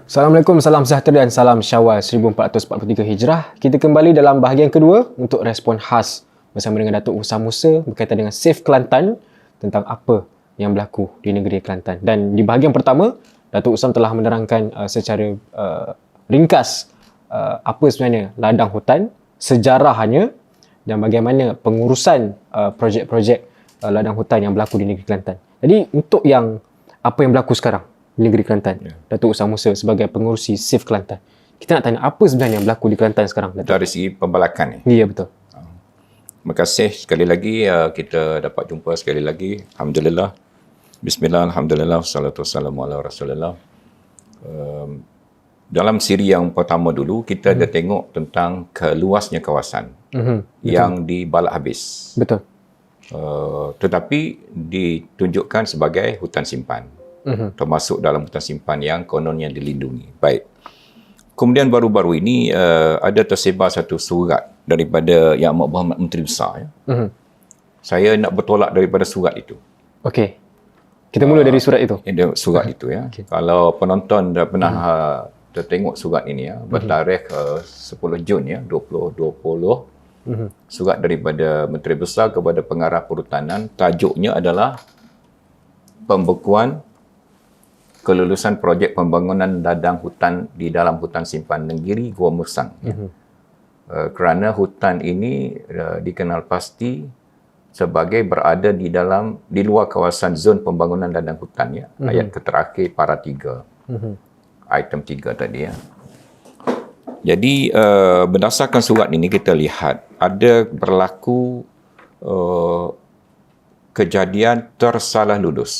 Assalamualaikum, salam sejahtera dan salam Syawal 1443 Hijrah. Kita kembali dalam bahagian kedua untuk respon khas bersama dengan Datuk Usam Musa berkaitan dengan Save Kelantan tentang apa yang berlaku di negeri Kelantan. Dan di bahagian pertama, Datuk Usam telah menerangkan secara ringkas apa sebenarnya ladang hutan, sejarahnya dan bagaimana pengurusan projek-projek ladang hutan yang berlaku di negeri Kelantan. Jadi untuk apa yang berlaku sekarang di negeri Kelantan, Datuk Usam Musa sebagai pengurusi Save Kelantan, kita nak tanya apa sebenarnya yang berlaku di Kelantan sekarang, Datuk? Dari segi pembalakan ni. Ya, betul. Terima kasih sekali lagi kita dapat jumpa sekali lagi. Alhamdulillah. Bismillah, alhamdulillah, wassalatu wassalamu ala Rasulullah. Dalam siri yang pertama dulu, kita ada tengok tentang keluasnya kawasan yang dibalak habis. Betul. Tetapi ditunjukkan sebagai hutan simpan. Termasuk dalam hutan simpan yang kononnya dilindungi. Baik. Kemudian baru-baru ini ada tersebar satu surat daripada Yang Amat Berhormat Menteri Besar. Saya nak bertolak daripada surat itu. Okey. Kita mula dari surat itu. Surat itu ya. Okay. Kalau penonton dah pernah tertengok surat ini ya, bertarikh 10 Jun ya 2020. Surat daripada Menteri Besar kepada Pengarah Perhutanan, tajuknya adalah pembekuan kelulusan projek pembangunan ladang hutan di dalam hutan simpan Nenggiri Gua Musang. Kerana hutan ini dikenal pasti sebagai berada di luar kawasan zon pembangunan ladang hutan ya. Ayat terakhir para 3. Item 3 tadi ya. Jadi berdasarkan surat ini kita lihat ada berlaku kejadian tersalah lulus.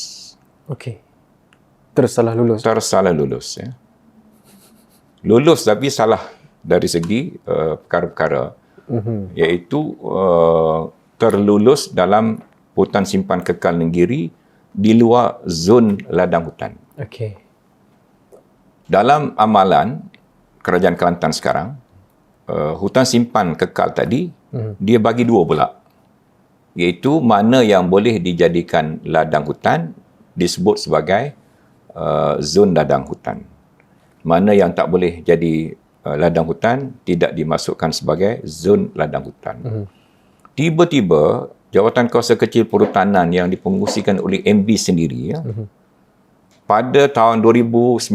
Okey. Tersalah lulus ya. Lulus tapi salah dari segi perkara-perkara. Iaitu terlulus dalam hutan simpan kekal Nenggiri di luar zon ladang hutan. Okey. Dalam amalan Kerajaan Kelantan sekarang, hutan simpan kekal tadi dia bagi dua pula. Iaitu mana yang boleh dijadikan ladang hutan disebut sebagai zon ladang hutan. Mana yang tak boleh jadi ladang hutan tidak dimasukkan sebagai zon ladang hutan. Tiba-tiba Jawatan Kuasa Kecil Perhutanan yang dipengurusikan oleh MB sendiri ya, pada tahun 2019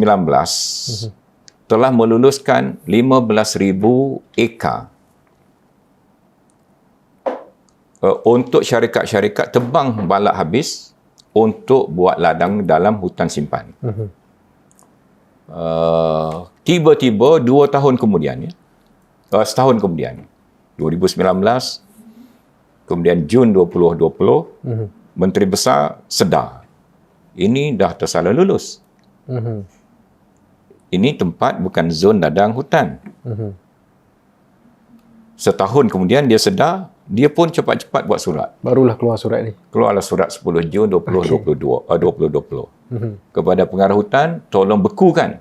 telah meluluskan 15,000 ekar untuk syarikat-syarikat tebang balak habis untuk buat ladang dalam hutan simpan. Tiba-tiba 2 tahun kemudian, setahun kemudian, 2019, kemudian Jun 2020, Menteri Besar sedar, ini dah tersalah lulus. Ini tempat bukan zon ladang hutan. Setahun kemudian dia sedar, dia pun cepat-cepat buat surat. Barulah keluar surat ni. Keluarlah surat 10 Jun 2020 kepada Pengarah Hutan, tolong bekukan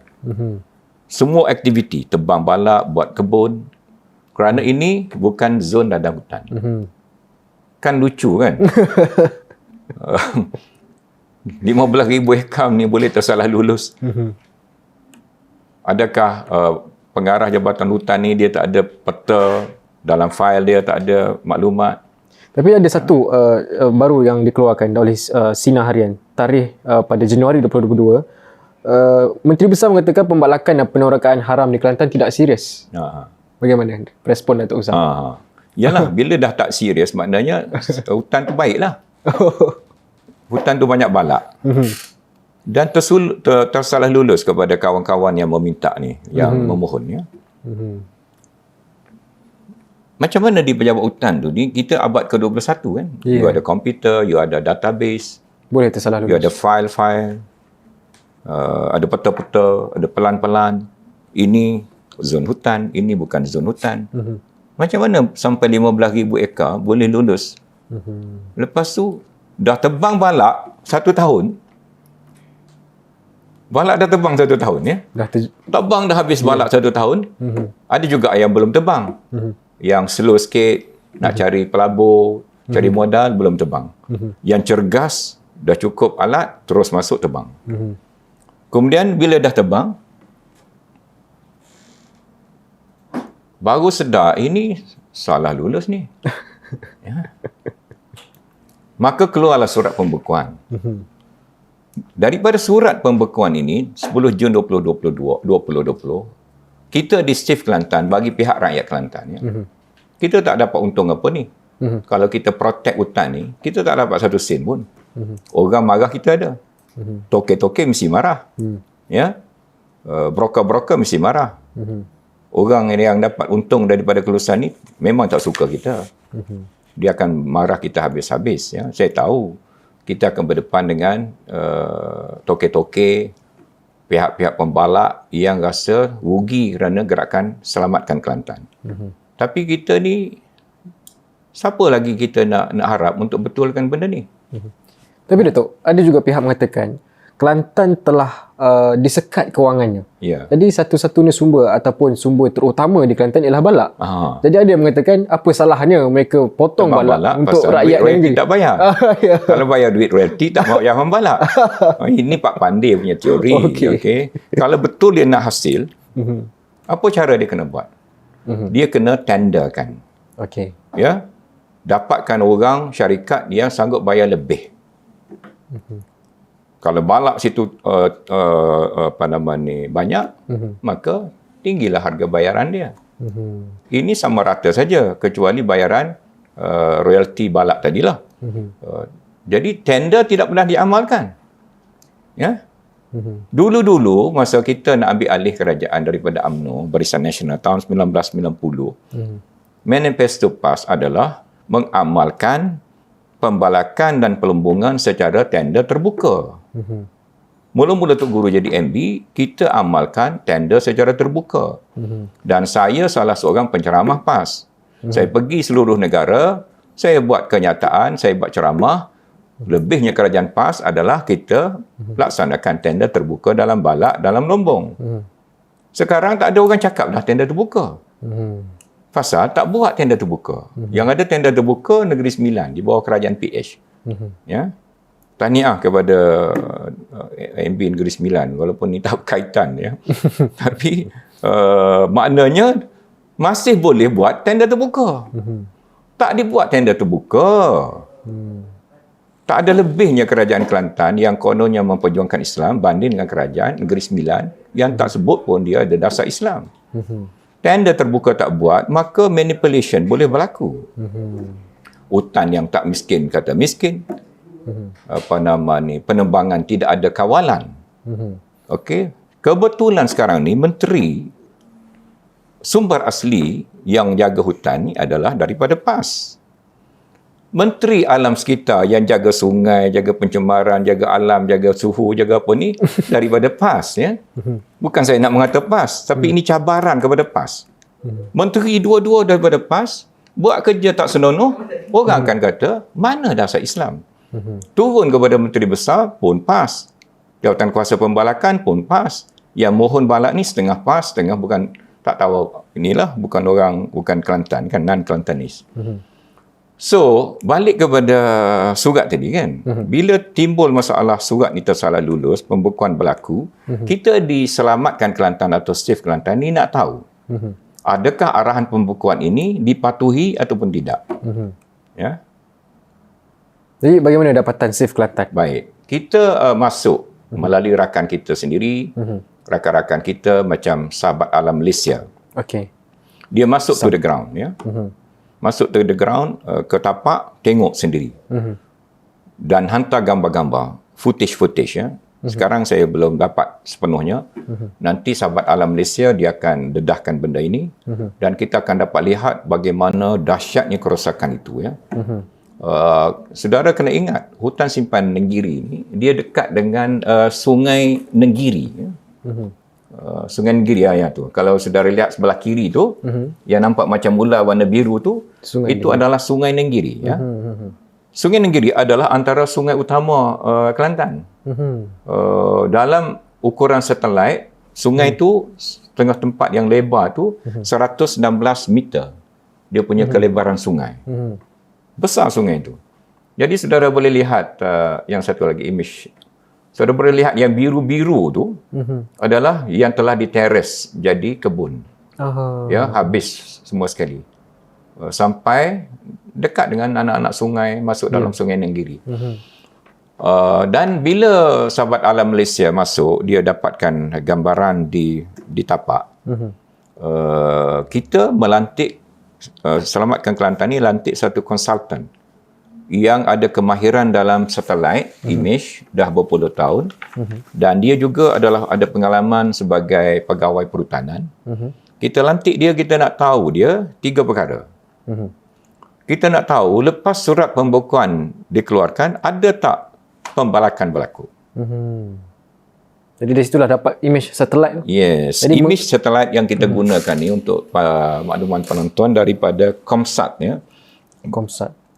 semua aktiviti tebang balak, buat kebun, kerana ini bukan zon ladang hutan. Kan lucu kan? 15,000 ekar ni boleh tersalah lulus. Adakah pengarah Jabatan Hutan ni dia tak ada peta, dalam fail dia tak ada maklumat? Tapi ada satu baru yang dikeluarkan oleh Sinar Harian, tarikh pada Januari 2022. Menteri Besar mengatakan pembalakan dan penolakan haram di Kelantan tidak serius. Bagaimana respon Datuk Usam? Yalah, bila dah tak serius maknanya hutan tu baiklah. Hutan tu banyak balak. Dan tersalah lulus kepada kawan-kawan yang meminta ni, yang memohon ya. Macam mana di pejabat hutan tu ni, kita abad ke-21 kan. You ada komputer, you ada database, boleh tersalah lulus. You ada file-file, ada peta-peta, ada pelan-pelan. Ini zon hutan, ini bukan zon hutan. Macam mana sampai 15,000 ekar boleh lulus? Lepas tu dah tebang balak 1 tahun. Balak dah tebang 1 tahun ya. Tebang dah habis balak 1 tahun. Ada juga yang belum tebang. Yang slow sikit, nak cari pelabur, cari modal, belum tebang. Yang cergas, dah cukup alat, terus masuk tebang. Kemudian bila dah tebang, baru sedar ini salah lulus ni. Ya. Maka keluarlah surat pembekuan. Daripada surat pembekuan ini 10 Jun 2020, kita di STIF Kelantan bagi pihak rakyat Kelantan ya. Kita tak dapat untung apa ni. Kalau kita protect hutan ni, kita tak dapat satu sen pun. Orang marah kita ada. Toke-toke mesti marah. Ya. Broker-broker mesti marah. Orang yang dapat untung daripada kelulusan ni memang tak suka kita. Dia akan marah kita habis-habis. Ya. Saya tahu kita akan berdepan dengan toke-toke, pihak-pihak pembalak yang rasa rugi kerana gerakan Selamatkan Kelantan. Tapi kita ni, siapa lagi kita nak harap untuk betulkan benda ni? Tapi Datuk, ada juga pihak mengatakan Kelantan telah disekat kewangannya. Ya. Jadi satu-satunya sumber ataupun sumber terutama di Kelantan ialah balak. Jadi ada yang mengatakan apa salahnya mereka potong balak untuk rakyat negeri. Tak bayar. Ya. Kalau bayar duit royalty tak mau yang membalak. Ini Pak Pandey punya teori. Okay. Kalau betul dia nak hasil, apa cara dia kena buat? Dia kena tenderkan. Okey. Ya. Dapatkan orang syarikat yang sanggup bayar lebih. Kalau balak situ banyak, maka tinggilah harga bayaran dia. Ini sama rata saja kecuali bayaran royalty balak tadilah. Jadi tender tidak pernah diamalkan. Ya. Dulu-dulu masa kita nak ambil alih kerajaan daripada UMNO, Barisan Nasional tahun 1990, Manifesto PAS adalah mengamalkan pembalakan dan pelembungan secara tender terbuka. Mula-mula Tok Guru jadi MB, kita amalkan tender secara terbuka. Dan saya salah seorang penceramah PAS. Saya pergi seluruh negara, saya buat kenyataan, saya buat ceramah. Lebihnya kerajaan PAS adalah kita laksanakan tender terbuka dalam balak, dalam lombong. Sekarang tak ada orang cakap dah tender terbuka. Pasal tak buat tender terbuka. Yang ada tender terbuka Negeri Sembilan di bawah kerajaan PH. Ya. Tahniah kepada MB Negeri Sembilan walaupun ni tak berkaitan ya. Tapi maknanya masih boleh buat tender terbuka. Tak dibuat tender terbuka. Tak ada lebihnya kerajaan Kelantan yang kononnya memperjuangkan Islam banding dengan kerajaan Negeri Sembilan yang tak sebut pun dia ada dasar Islam. Tender terbuka tak buat, maka manipulation boleh berlaku. Hutan yang tak miskin kata miskin. Penembangan tidak ada kawalan. Okey. Kebetulan sekarang ni menteri sumber asli yang jaga hutan ni adalah daripada PAS. Menteri alam sekitar yang jaga sungai, jaga pencemaran, jaga alam, jaga suhu, jaga apa ni daripada PAS ya. Bukan saya nak mengata PAS, tapi ini cabaran kepada PAS. Menteri dua-dua daripada PAS buat kerja tak senonoh, orang akan kata mana dasar Islam. Turun kepada menteri besar pun PAS. Jawatan kuasa pembalakan pun PAS. Yang mohon balak ni setengah PAS, setengah bukan, tak tahu inilah bukan Kelantan kan, non-Kelantanis. So, balik kepada surat tadi kan. Bila timbul masalah surat ni tersalah lulus, pembekuan berlaku, kita di Selamatkan Kelantan atau STIF Kelantan ni nak tahu. Adakah arahan pembekuan ini dipatuhi ataupun tidak? Ya. Jadi bagaimana dapatan STIF Kelantan? Baik. Kita masuk melalui rakan kita sendiri, rakan-rakan kita macam Sahabat Alam Malaysia. Okey. Dia masuk to the ground ya. Masuk to the ground, ke tapak, tengok sendiri. Dan hantar gambar-gambar, footage ya. Sekarang saya belum dapat sepenuhnya. Nanti Sahabat Alam Malaysia dia akan dedahkan benda ini dan kita akan dapat lihat bagaimana dahsyatnya kerosakan itu ya. Saudara kena ingat, hutan simpan Nenggiri ni dia dekat dengan sungai Nenggiri ya. Sungai Nenggiri tu. Kalau saudara lihat sebelah kiri tu, yang nampak macam ular warna biru tu, sungai itu adalah Sungai Nenggiri ya. Sungai Nenggiri adalah antara sungai utama Kelantan. Dalam ukuran satelit, sungai itu setengah tempat yang lebar tu 116 meter. Dia punya kelebaran sungai. Besar sungai itu. Jadi saudara boleh lihat yang satu lagi image. Saudara boleh lihat yang biru-biru tu adalah yang telah diteres jadi kebun. Ya, habis semua sekali. Sampai dekat dengan anak-anak sungai, masuk dalam Sungai Nenggiri. Dan bila Sahabat Alam Malaysia masuk, dia dapatkan gambaran di tapak. Kita melantik, Selamatkan Kelantan ni lantik satu konsultan yang ada kemahiran dalam satelit image dah berpuluh tahun, dan dia juga ada pengalaman sebagai pegawai perhutanan. Kita lantik dia, kita nak tahu dia 3 perkara. Kita nak tahu lepas surat pembekuan dikeluarkan, ada tak pembalakan berlaku. Jadi dari situlah dapat image satelit tu. Yes, jadi image satelit yang kita gunakan ni untuk makluman penonton daripada Comsat, ya.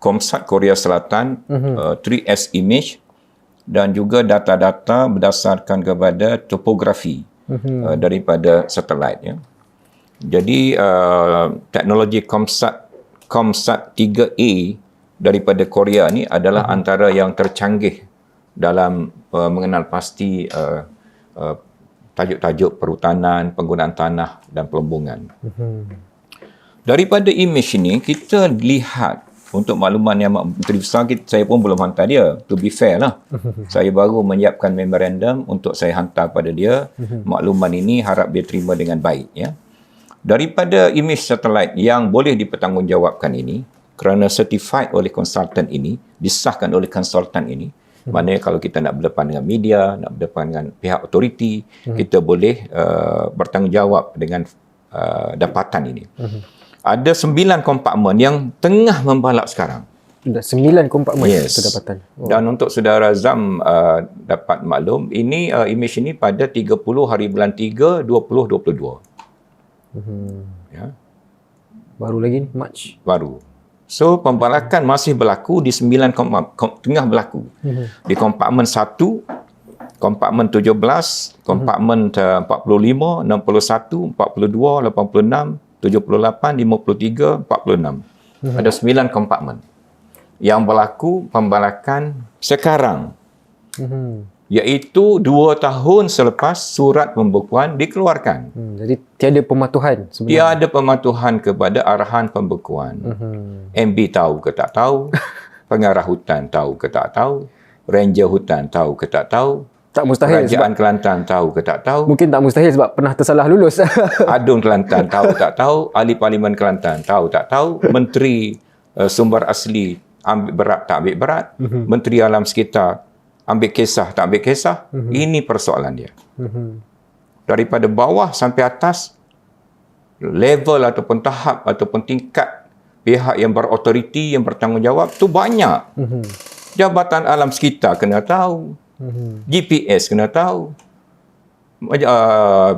Comsat Korea Selatan, 3S image, dan juga data-data berdasarkan kepada topografi daripada satelit, ya. Jadi teknologi Comsat 3A daripada Korea ni adalah antara yang tercanggih dalam mengenal pasti tajuk-tajuk perhutanan, penggunaan tanah dan pelombongan. Daripada image ini kita lihat, untuk makluman yang Menteri Besar, saya pun belum hantar dia, to be fair lah. Saya baru menyiapkan memorandum untuk saya hantar pada dia. Makluman ini harap dia terima dengan baik, ya. Daripada image satelit yang boleh dipertanggungjawabkan ini, kerana certified oleh konsultan ini, disahkan oleh konsultan ini, maknanya kalau kita nak berdepan dengan media, nak berdepan dengan pihak autoriti, kita boleh bertanggungjawab dengan dapatan ini. Ada 9 kompartmen yang tengah membalap sekarang. Dah 9 kompartmen kedapatan. Dan untuk saudara Zam dapat maklum, ini image ini pada 30 hari bulan 3 2022. Ya. Baru lagi ni, March. Baru. So pembalakan masih berlaku di 9 tengah berlaku. Di kompartmen 1, kompartmen 17, kompartmen 45, 61, 42, 86, 78, 53, 46. Ada 9 kompartmen yang berlaku pembalakan sekarang. Iaitu 2 tahun selepas surat pembekuan dikeluarkan. Jadi tiada pematuhan sebenarnya. Tiada pematuhan kepada arahan pembekuan. MB tahu ke tak tahu, pengarah hutan tahu ke tak tahu, ranger hutan tahu ke tak tahu, tak mustahil Kerajaan Kelantan tahu ke tak tahu, mungkin tak mustahil sebab pernah tersalah lulus. Adun Kelantan tahu tak tahu, Ahli Parlimen Kelantan tahu tak tahu, Menteri Sumber Asli ambil berat tak ambil berat, Menteri Alam Sekitar ambil kisah tak ambil kisah. Ini persoalan dia. Daripada bawah sampai atas, level ataupun tahap ataupun tingkat pihak yang berautoriti, yang bertanggungjawab tu banyak. Jabatan Alam Sekitar kena tahu, GPS kena tahu,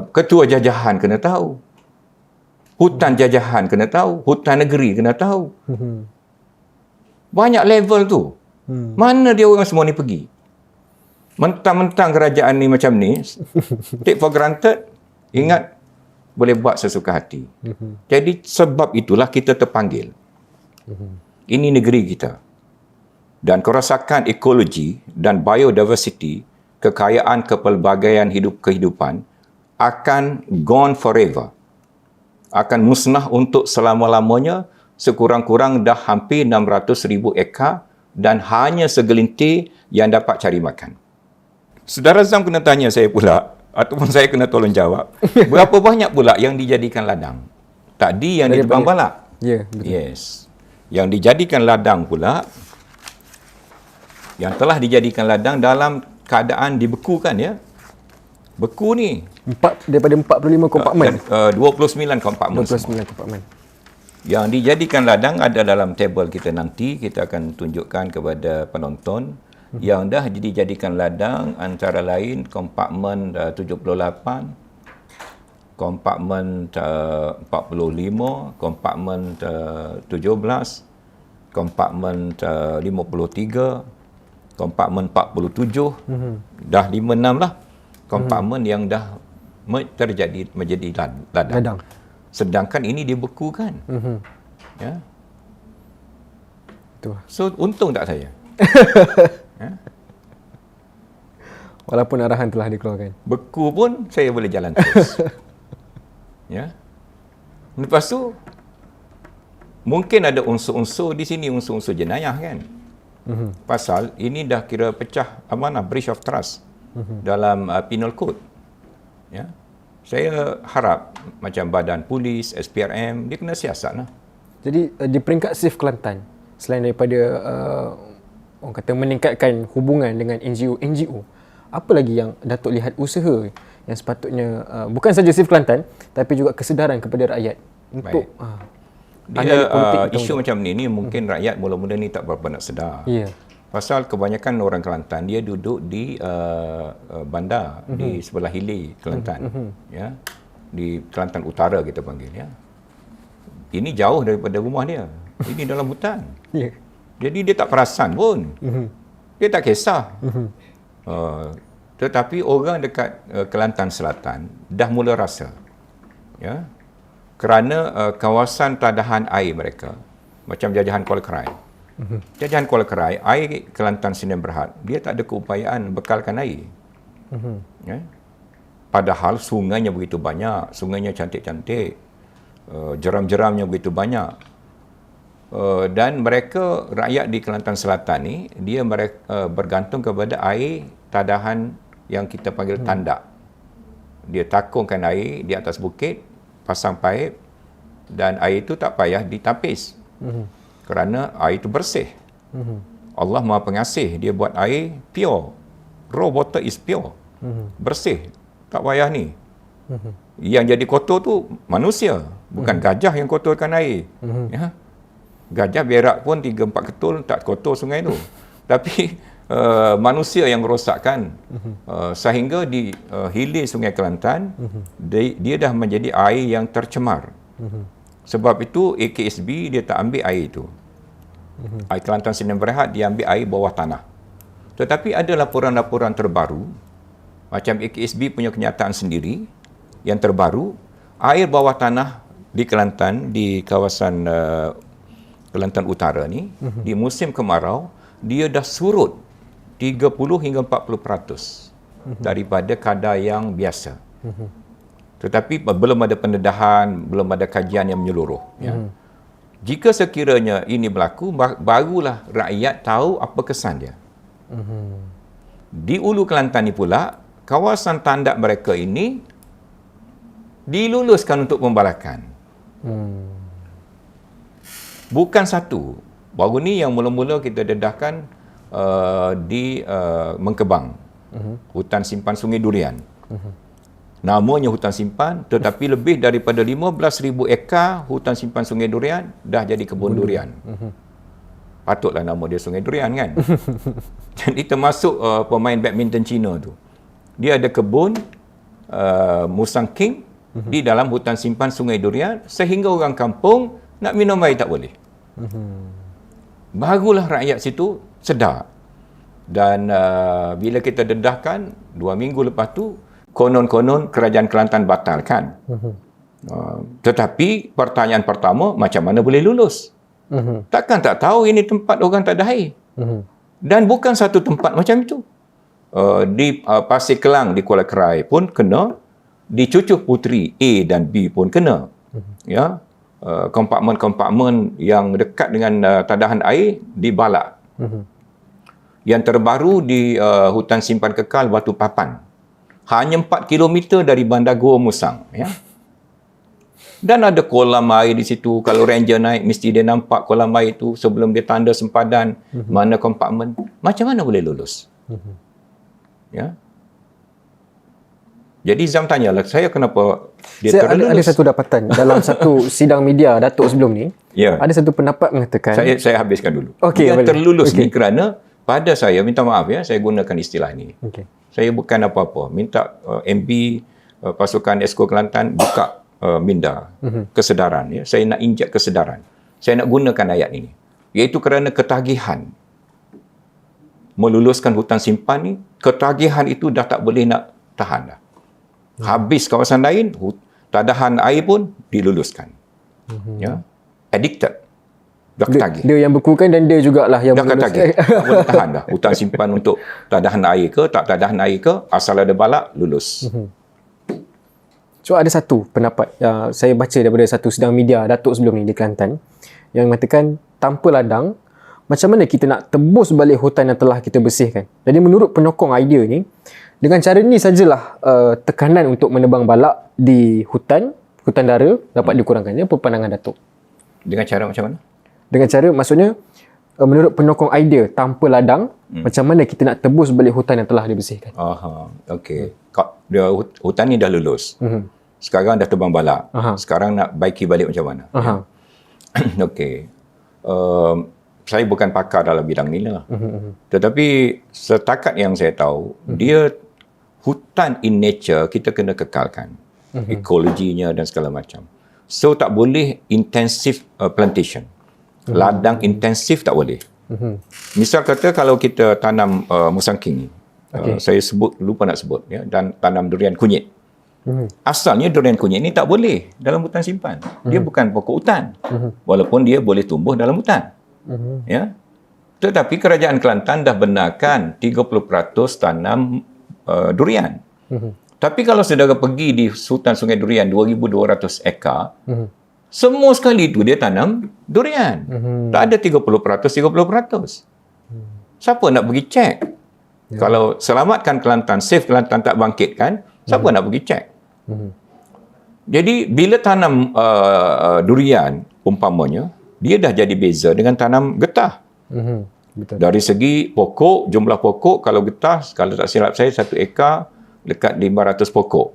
Ketua Jajahan kena tahu, Hutan Jajahan kena tahu, Hutan Negeri kena tahu. Banyak level tu. Mana dia orang semua ni pergi? Mentang-mentang kerajaan ni macam ni, take for granted, ingat boleh buat sesuka hati. Jadi sebab itulah kita terpanggil. Ini negeri kita. Dan kerosakan ekologi dan biodiversity, kekayaan kepelbagaian kehidupan akan gone forever. Akan musnah untuk selama-lamanya, sekurang-kurang dah hampir 600,000 ekar dan hanya segelintir yang dapat cari makan. Saudara Zam kena tanya saya pula, ataupun saya kena tolong jawab, berapa banyak pula yang dijadikan ladang? Tadi yang di Tebang Balak. Ya, betul. Yes. Yang dijadikan ladang pula, yang telah dijadikan ladang dalam keadaan dibekukan, ya. Beku ni. Daripada 45 kompartmen. 29 kompartmen. 29 kompartmen. Yang dijadikan ladang ada dalam table kita nanti, kita akan tunjukkan kepada penonton. Yang dah dijadikan ladang antara lain kompartmen 78, kompartmen 45, kompartmen 17, kompartmen 53, kompartmen 47, dah 56 lah kompartmen yang dah menjadi ladang. Sedangkan ini dibekukan. Ya. Betul. So untung tak saya? Walaupun arahan telah dikeluarkan. Beku pun saya boleh jalan terus. Ya. Lepas tu mungkin ada unsur-unsur di sini, unsur-unsur jenayah kan. Pasal ini dah kira pecah amanah, breach of trust dalam penal code. Ya. Saya harap macam badan polis, SPRM, dia kena siasat lah. Jadi di peringkat SAFE Kelantan, selain daripada orang kata meningkatkan hubungan dengan NGO, apa lagi yang Datuk lihat usaha yang sepatutnya bukan saja SAFE Kelantan tapi juga kesedaran kepada rakyat untuk dia isu macam ni mungkin rakyat mula-mula ni tak berapa nak sedar. Ya. Pasal kebanyakan orang Kelantan dia duduk di bandar di sebelah hilir Kelantan, ya, di Kelantan Utara kita panggil, ya. Ini jauh daripada rumah dia. Ini dalam hutan. Ya. Jadi dia tak perasan pun. Dia tak kisah. Tetapi orang dekat Kelantan Selatan dah mula rasa, ya. Kerana kawasan tadahan air mereka macam jajahan Kuala Kerai. Jajahan Kuala Kerai, air Kelantan Sdn Bhd, dia tak ada keupayaan bekalkan air. Ya? Padahal sungainya begitu banyak, sungainya cantik-cantik, jeram-jeramnya begitu banyak. Dan mereka, rakyat di Kelantan Selatan ni, dia bergantung kepada air tadahan yang kita panggil tandak. Dia takungkan air di atas bukit, pasang paip, dan air itu tak payah ditapis. Kerana air itu bersih. Allah Maha Pengasih, dia buat air pure. Raw water is pure. Bersih. Tak payah ni. Yang jadi kotor tu manusia, bukan gajah yang kotorkan air. Ya? Gajah berak pun 3-4 ketul tak kotor sungai tu. Tapi manusia yang merosakkan, sehingga di hilir Sungai Kelantan dia dah menjadi air yang tercemar. Sebab itu AKSB dia tak ambil air itu. Air Kelantan Sdn Bhd dia ambil air bawah tanah. Tetapi ada laporan-laporan terbaru, macam AKSB punya kenyataan sendiri yang terbaru, air bawah tanah di Kelantan, di kawasan Kelantan Utara ni, di musim kemarau dia dah surut 30 hingga 40% daripada kadar yang biasa. Tetapi belum ada pendedahan, belum ada kajian yang menyeluruh. Ya. Jika sekiranya ini berlaku, barulah rakyat tahu apa kesan dia. Di Ulu Kelantan ni pula, kawasan tandak mereka ini diluluskan untuk pembalakan. Bukan satu. Baru ni yang mula-mula kita dedahkan di Mengkebang, hutan simpan Sungai Durian. Namanya hutan simpan, tetapi lebih daripada 15,000 ekar hutan simpan Sungai Durian dah jadi kebun durian. Patutlah nama dia Sungai Durian kan. Jadi termasuk pemain badminton Cina tu, dia ada kebun Musang King di dalam hutan simpan Sungai Durian, sehingga orang kampung nak minum air tak boleh. Barulah rakyat situ sedar. Dan bila kita dedahkan 2 minggu lepas tu, konon-konon kerajaan Kelantan batalkan. Tetapi pertanyaan pertama, macam mana boleh lulus? Takkan tak tahu ini tempat orang tak ada air. Dan bukan satu tempat macam itu. Di Pasir Kelang di Kuala Kerai pun kena, di Cucuh Puteri A dan B pun kena. Ya, kompartmen-kompartmen yang dekat dengan tadahan air dibalak. Yang terbaru di hutan simpan kekal Batu Papan, hanya 4 km dari bandar Gua Musang, ya. Dan ada kolam air di situ. Kalau ranger naik, mesti dia nampak kolam air itu sebelum dia tanda sempadan mana kompartmen. Macam mana boleh lulus? Ya. Jadi Zam tanyalah saya kenapa dia terlulus. Ada satu dapatan dalam satu sidang media Datuk sebelum ni. Ya. Ada satu pendapat mengatakan, saya habiskan dulu. Okay, dia boleh. terlulus ni kerana pada saya, minta maaf ya, saya gunakan istilah ni. Saya bukan apa-apa. Minta MB pasukan Esko Kelantan buka minda kesedaran. Ya. Saya nak injek kesedaran. Saya nak gunakan ayat ini. Iaitu kerana ketagihan meluluskan hutan simpan ni, ketagihan itu dah tak boleh nak tahan dah. Habis kawasan lain, tadahan air pun diluluskan. Ya. Addicted. Dah ketagih. Dia yang bekukan dan dia jugalah yang dah ketagih. Tak boleh tahan dah. Hutan simpan untuk tadahan air ke, tak tadahan air ke, asal ada balak, lulus. So ada satu pendapat saya baca daripada satu sidang media Datuk sebelum ni di Kelantan yang mengatakan tanpa ladang macam mana kita nak tebus balik hutan yang telah kita bersihkan. Jadi menurut penyokong idea ni, dengan cara ni sajalah tekanan untuk menebang balak di hutan dara dapat dikurangkan. Ini apa pandangan Datuk? Dengan cara macam mana? Dengan cara maksudnya menurut penyokong idea tanpa ladang macam mana kita nak tebus balik hutan yang telah dibersihkan. Okey. Hutan ni dah lulus. Sekarang dah tebang balak. Sekarang nak baiki balik macam mana? Okey. Saya bukan pakar dalam bidang ni lah. Tetapi setakat yang saya tahu, dia hutan in nature kita kena kekalkan. Ekologinya dan segala macam. So tak boleh intensive plantation. Ladang intensif tak boleh. Misal kata kalau kita tanam musangking ni, saya lupa nak sebut, ya, dan tanam durian kunyit. Asalnya durian kunyit ni tak boleh dalam hutan simpan. Dia bukan pokok hutan. Walaupun dia boleh tumbuh dalam hutan. Ya. Tetapi kerajaan Kelantan dah benarkan 30% tanam durian. Tapi kalau saudara pergi di hutan Sungai Durian 2,200 ekar, semua sekali itu dia tanam durian. Tak ada 30%. Siapa nak pergi cek? Kalau selamatkan Kelantan, save Kelantan tak bangkitkan, siapa nak pergi cek? Jadi bila tanam durian umpamanya, dia dah jadi beza dengan tanam getah. Betul. Dari segi pokok, jumlah pokok, kalau getah, kalau tak silap saya, 1 ekar dekat 500 pokok.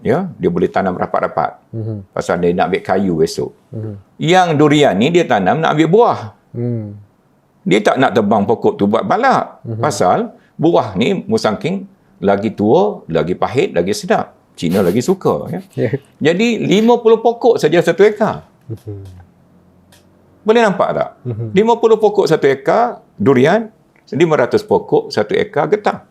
Ya, dia boleh tanam rapat-rapat. Pasal dia nak ambil kayu esok. Yang durian ni dia tanam nak ambil buah. Dia tak nak tebang pokok tu buat balak. Pasal buah ni musangking lagi tua, lagi pahit, lagi sedap. Cina lagi suka. Ya. Jadi 50 pokok saja 1 ekar. Boleh nampak tak? 50 pokok 1 ekar durian, 500 pokok 1 ekar getah.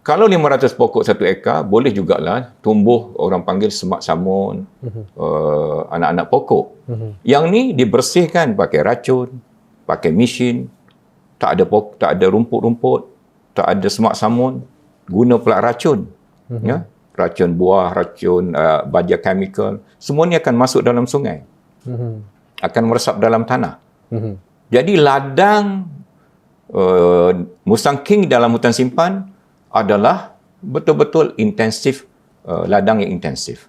Kalau 500 pokok 1 ekar, boleh jugalah tumbuh orang panggil semak samun, anak-anak pokok. Yang ni dibersihkan pakai racun, pakai mesin, tak ada rumput-rumput, tak ada semak samun, guna pula racun. Ya? Racun buah, racun baja chemical, semua ni akan masuk dalam sungai. Akan meresap dalam tanah. Jadi ladang musangking dalam hutan simpan adalah betul-betul intensif, ladang yang intensif.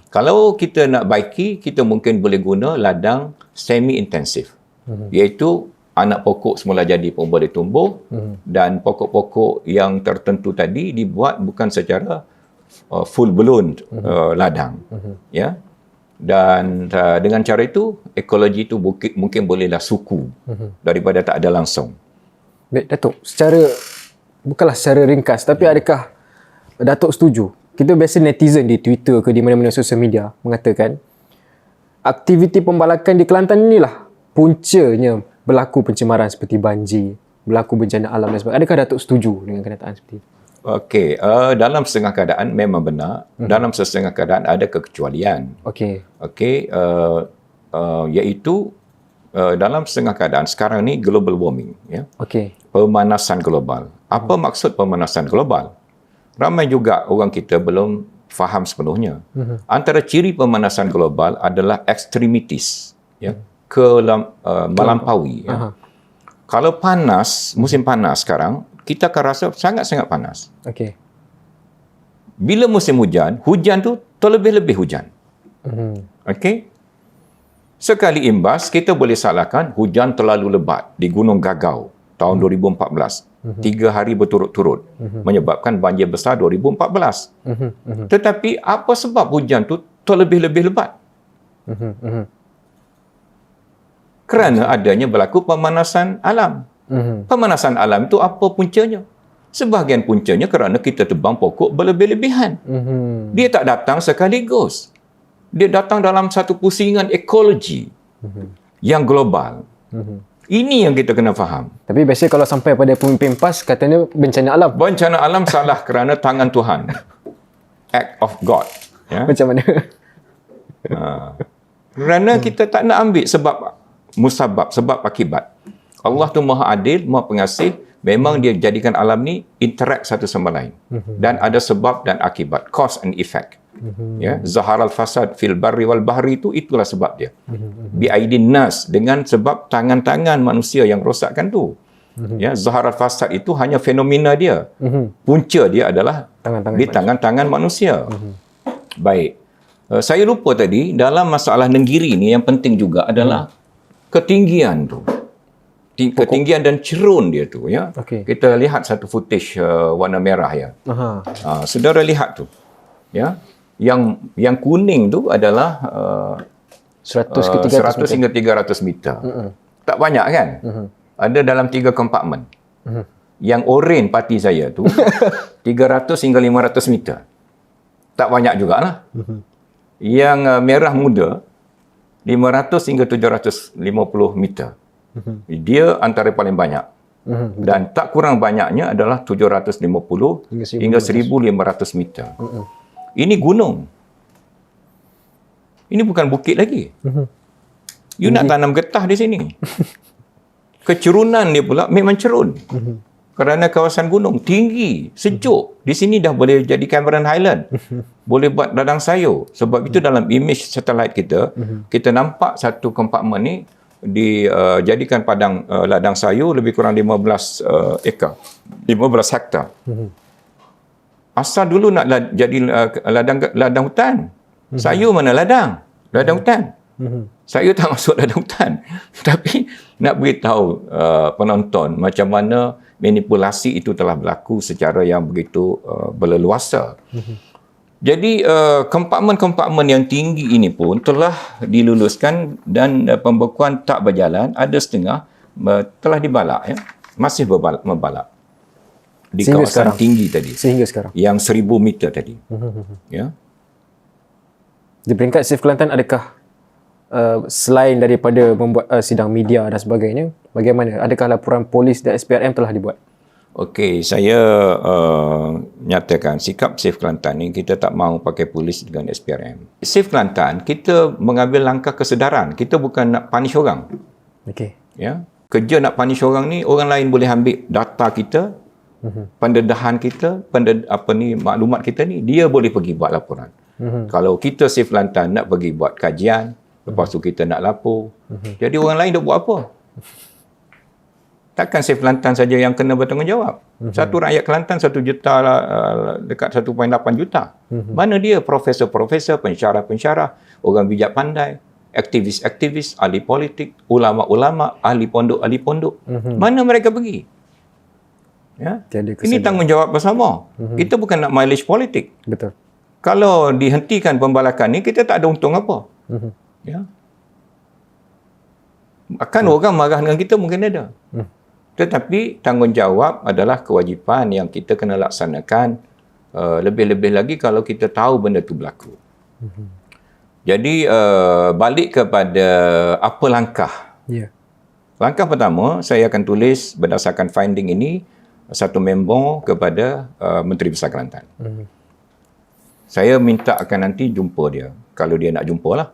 Kalau kita nak baiki, kita mungkin boleh guna ladang semi-intensif. Iaitu anak pokok semula jadi pun boleh tumbuh dan pokok-pokok yang tertentu tadi dibuat bukan secara full blown ladang. Ya. Dan dengan cara itu, ekologi itu mungkin bolehlah suku daripada tak ada langsung. Baik, Datuk. Bukanlah secara ringkas, tapi adakah Datuk setuju? Kita biasa netizen di Twitter ke di mana-mana sosial media mengatakan aktiviti pembalakan di Kelantan inilah puncanya berlaku pencemaran seperti banjir, berlaku bencana alam dan sebagainya. Adakah Datuk setuju dengan kenyataan seperti itu? Okey, dalam setengah keadaan memang benar. Dalam setengah keadaan ada kekecualian. Okey, iaitu dalam setengah keadaan sekarang ni global warming, ya. Pemanasan global. Apa maksud pemanasan global? Ramai juga orang kita belum faham sepenuhnya. Antara ciri pemanasan global adalah extremities, ya, melampaui. Ya. Kalau panas, musim panas sekarang, kita akan rasa sangat-sangat panas. Bila musim hujan, hujan tu terlebih-lebih hujan. Sekali imbas, kita boleh salahkan hujan terlalu lebat di Gunung Gagau tahun 2014. 3 hari berturut-turut menyebabkan banjir besar 2014. Tetapi apa sebab hujan tu terlebih-lebih lebat? Kerana adanya berlaku pemanasan alam. Pemanasan alam itu apa puncanya? Sebahagian puncanya kerana kita tebang pokok berlebih-lebihan. Dia tak datang sekaligus. Dia datang dalam satu pusingan ekologi yang global. Ini yang kita kena faham. Tapi biasanya kalau sampai pada pemimpin PAS, katanya bencana alam. Bencana alam salah kerana tangan Tuhan. Act of God. Ya? Macam mana? Kerana kita tak nak ambil musabab, sebab akibat. Allah tu maha adil, maha pengasih. Memang dia jadikan alam ni interact satu sama lain. Dan ada sebab dan akibat. Cause and effect. Ya, zaharal fasad fil barri wal bahri itulah sebab dia. Bi aidin nas, dengan sebab tangan-tangan manusia yang rosakkan tu. Ya, zaharal fasad itu hanya fenomena dia. Punca dia adalah di tangan-tangan manusia. Baik. Saya lupa tadi, dalam masalah Nenggiri ni yang penting juga adalah ketinggian tu. Ketinggian dan cerun dia tu, ya. Kita lihat satu footage warna merah, ya. Saudara lihat tu. Ya. Yang kuning tu adalah 100 hingga 300 meter. Tak banyak kan? Ada dalam 3 kompartmen. Yang oren parti saya tu 300 hingga 500 meter. Tak banyak jugalah. Yang merah muda 500 hingga 750 meter. Dia antara paling banyak. Dan tak kurang banyaknya adalah 750 hingga 1500 meter. Ini gunung. Ini bukan bukit lagi. You nak tanam getah di sini. Kecerunan dia pula memang cerun. Kerana kawasan gunung tinggi, sejuk. Di sini dah boleh jadi Cameron Highland. Boleh buat ladang sayur. Sebab itu dalam image satellite kita, kita nampak satu kompartmen ni dijadikan padang ladang sayur lebih kurang 15 ekar. 15 hektar. Asal dulu nak jadi ladang hutan. Sayur mana ladang? Ladang hutan. Saya tak masuk ladang hutan. Tapi nak beritahu penonton macam mana manipulasi itu telah berlaku secara yang begitu berleluasa. Jadi kompartmen-kompartmen yang tinggi ini pun telah diluluskan dan pembekuan tak berjalan. Ada setengah telah dibalak, ya. Masih membalak di sehingga kawasan sekarang. tinggi tadi. Sehingga sekarang. Yang 1000 meter tadi. Ya. Di peringkat Safe Kelantan, adakah selain daripada membuat sidang media dan sebagainya, bagaimana? Adakah laporan polis dan SPRM telah dibuat? Okey, saya nyatakan sikap Safe Kelantan ni kita tak mahu pakai polis dengan SPRM. Safe Kelantan, kita mengambil langkah kesedaran. Kita bukan nak punish orang. Okey. Ya. Kerja nak punish orang ni, orang lain boleh ambil data kita, pendedahan kita, maklumat kita ni, dia boleh pergi buat laporan. Kalau kita Safe Kelantan nak pergi buat kajian, lepas tu kita nak lapor. Jadi orang lain dah buat apa? Takkan Safe Kelantan saja yang kena bertanggungjawab. Satu rakyat Kelantan 1 juta dekat 1.8 juta. Mana dia profesor-profesor, pensyarah-pensyarah, orang bijak pandai, aktivis-aktivis, ahli politik, ulama-ulama, ahli pondok-ahli pondok. Mana mereka pergi? Ya? Ini tanggungjawab bersama. Kita bukan nak mileage politik. Betul. Kalau dihentikan pembalakan ni, kita tak ada untung apa. Ya. Akan orang marah dengan kita mungkin ada. Tetapi tanggungjawab adalah kewajipan yang kita kena laksanakan, lebih-lebih lagi kalau kita tahu benda itu berlaku. Jadi balik kepada apa langkah. Langkah pertama, saya akan tulis berdasarkan finding ini satu memo kepada Menteri Besar Kelantan. Saya minta akan nanti jumpa dia. Kalau dia nak jumpa lah.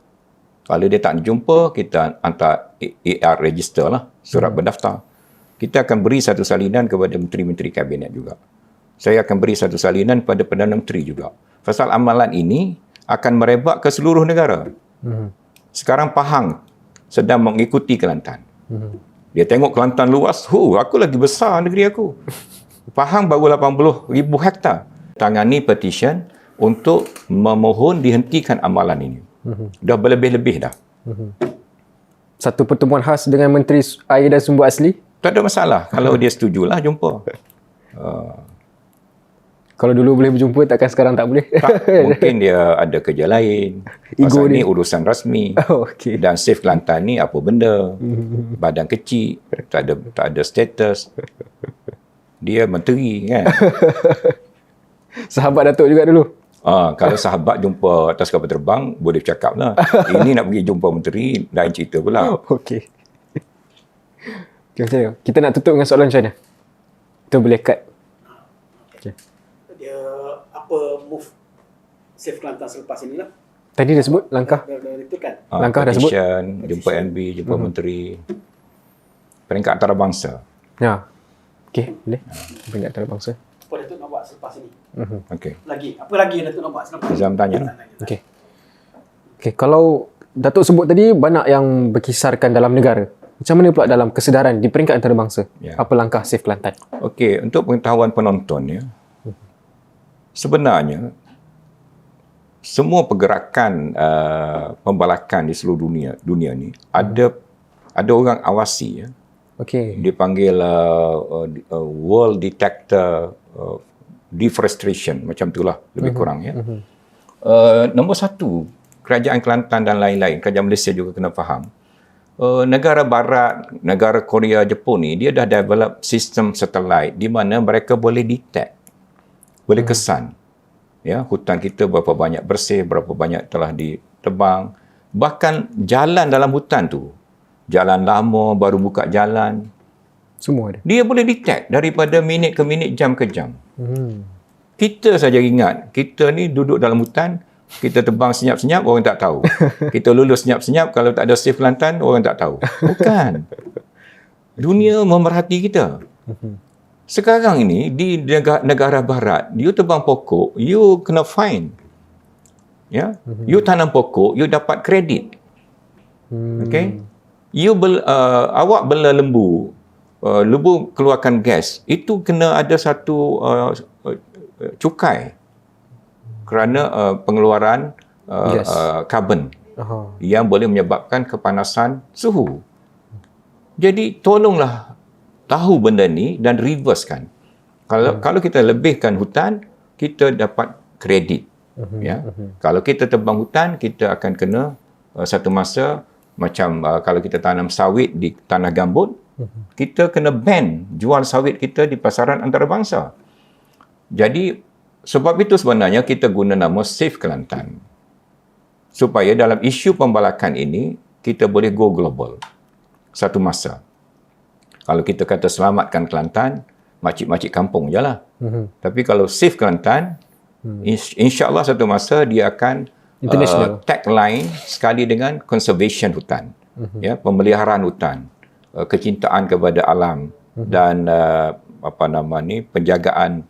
Kalau dia tak nak jumpa, kita hantar AR register lah, surat berdaftar. Kita akan beri satu salinan kepada menteri-menteri kabinet juga. Saya akan beri satu salinan pada Perdana Menteri juga. Pasal amalan ini akan merebak ke seluruh negara. Sekarang Pahang sedang mengikuti Kelantan. Dia tengok Kelantan luas, aku lagi besar negeri aku. Pahang baru 80,000 hektar. Tangani petition untuk memohon dihentikan amalan ini. Dah berlebih-lebih dah. Satu pertemuan khas dengan Menteri Air dan Sumber Asli? Tak ada masalah. Kalau dia setujulah, jumpa. Kalau dulu boleh berjumpa, takkan sekarang tak boleh? Tak, mungkin dia ada kerja lain. Pasal ni urusan rasmi. Dan Safe Kelantan ni apa benda. Badan kecil, tak ada status. Dia menteri kan. Sahabat Datuk juga dulu? Kalau sahabat jumpa atas kapal terbang, boleh cakap lah. Ini nak pergi jumpa menteri, lain cerita pula. Okey. Okay, kita nak tutup dengan soalan macam mana? Kita boleh cut. Okay. Dia apa move Safe Kelantan selepas ini lah? Tadi dah sebut langkah. Itu kan? Langkah dah sebut. Jumpa NB, jumpa menteri. Peringkat antarabangsa. Ya. Okey, boleh. Peringkat antarabangsa. apa Datuk nak buat selepas ini? Okey. Lagi, apa lagi yang Datuk nak buat selepas Azam tanya. Okey. Okey, kalau Datuk sebut tadi banyak yang berkisarkan dalam negara. Macam mana pula dalam kesedaran di peringkat antarabangsa? Ya. Apa langkah Save Kelantan? Okey, untuk pengetahuan penonton ya. Sebenarnya semua pergerakan pembalakan di seluruh dunia ni ada orang awasi ya. Okey. Dia panggil World Detector Deforestation, macam itulah lebih kurang ya. Nombor satu, kerajaan Kelantan dan lain-lain, kerajaan Malaysia juga kena faham. Negara barat, negara Korea, Jepun ni, dia dah develop sistem satellite di mana mereka boleh detect, boleh kesan. Ya, hutan kita berapa banyak bersih, berapa banyak telah ditebang. Bahkan jalan dalam hutan tu, jalan lama, baru buka jalan, Semua ada. dia boleh detect daripada minit ke minit, jam ke jam. Kita saja ingat, kita ni duduk dalam hutan, kita terbang senyap-senyap, orang tak tahu. Kita lulus senyap-senyap, kalau tak ada Save Kelantan, orang tak tahu. Bukan. Dunia memerhati kita. Sekarang ini, di negara barat, you tebang pokok, you kena fine. Ya? You tanam pokok, you dapat kredit. Okay? Awak bela lembu, lembu keluarkan gas, itu kena ada satu cukai kerana pengeluaran Yes. karbon Aha. yang boleh menyebabkan kepanasan suhu. Jadi tolonglah tahu benda ni dan reversekan. Kalau kita lebihkan hutan, kita dapat kredit. Ya. Kalau kita tebang hutan, kita akan kena satu masa macam kalau kita tanam sawit di tanah gambut, kita kena ban jual sawit kita di pasaran antarabangsa. Jadi sebab itu sebenarnya kita guna nama Save Kelantan. Supaya dalam isu pembalakan ini, kita boleh go global. Satu masa. Kalau kita kata selamatkan Kelantan, makcik-makcik kampung je lah. Tapi kalau Save Kelantan, insya-Allah satu masa dia akan International. tagline sekali dengan conservation hutan. Ya, pemeliharaan hutan, kecintaan kepada alam dan penjagaan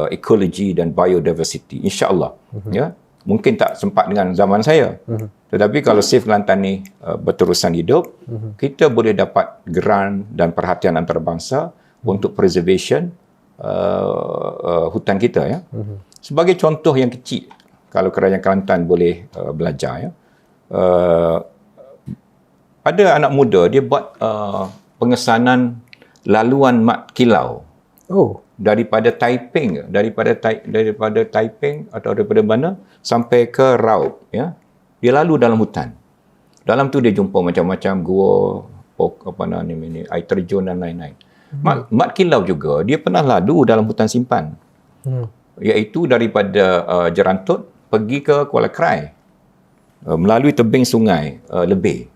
ekologi dan biodiversity, insya-Allah. Ya, mungkin tak sempat dengan zaman saya. Tetapi kalau Save Kelantan ni berterusan hidup, kita boleh dapat geran dan perhatian antarabangsa untuk preservation hutan kita ya. Sebagai contoh yang kecil, kalau kerajaan Kelantan boleh belajar ya. Ada anak muda dia buat pengesanan laluan mat kilau. Oh. Daripada Taiping atau daripada mana sampai ke Raub ya. Dia lalu dalam hutan. Dalam tu dia jumpa macam-macam gua, air terjun dan lain-lain. Mat kilau juga dia pernah lalu dalam hutan simpan. Iaitu daripada Jerantut pergi ke Kuala Krai. Melalui tebing sungai Lebih.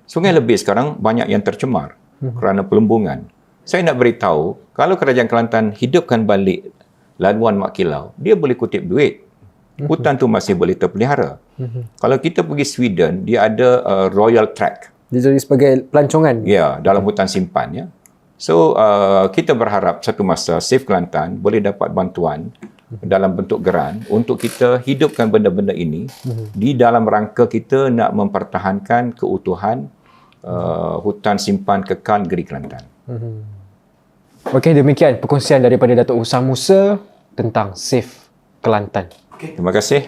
Sungai Lebih sekarang banyak yang tercemar kerana pelembungan. Saya nak beritahu, kalau kerajaan Kelantan hidupkan balik laluan mat kilau, dia boleh kutip duit. Hutan tu masih boleh terpelihara. Kalau kita pergi Sweden, dia ada Royal Track. Dia jadi sebagai pelancongan. Ya, dalam hutan simpan ya. So, kita berharap satu masa Save Kelantan boleh dapat bantuan dalam bentuk geran untuk kita hidupkan benda-benda ini di dalam rangka kita nak mempertahankan keutuhan hutan simpan kekal negeri Kelantan. Okey, demikian perkongsian daripada Datuk Usam Musa tentang Save Kelantan. Terima kasih.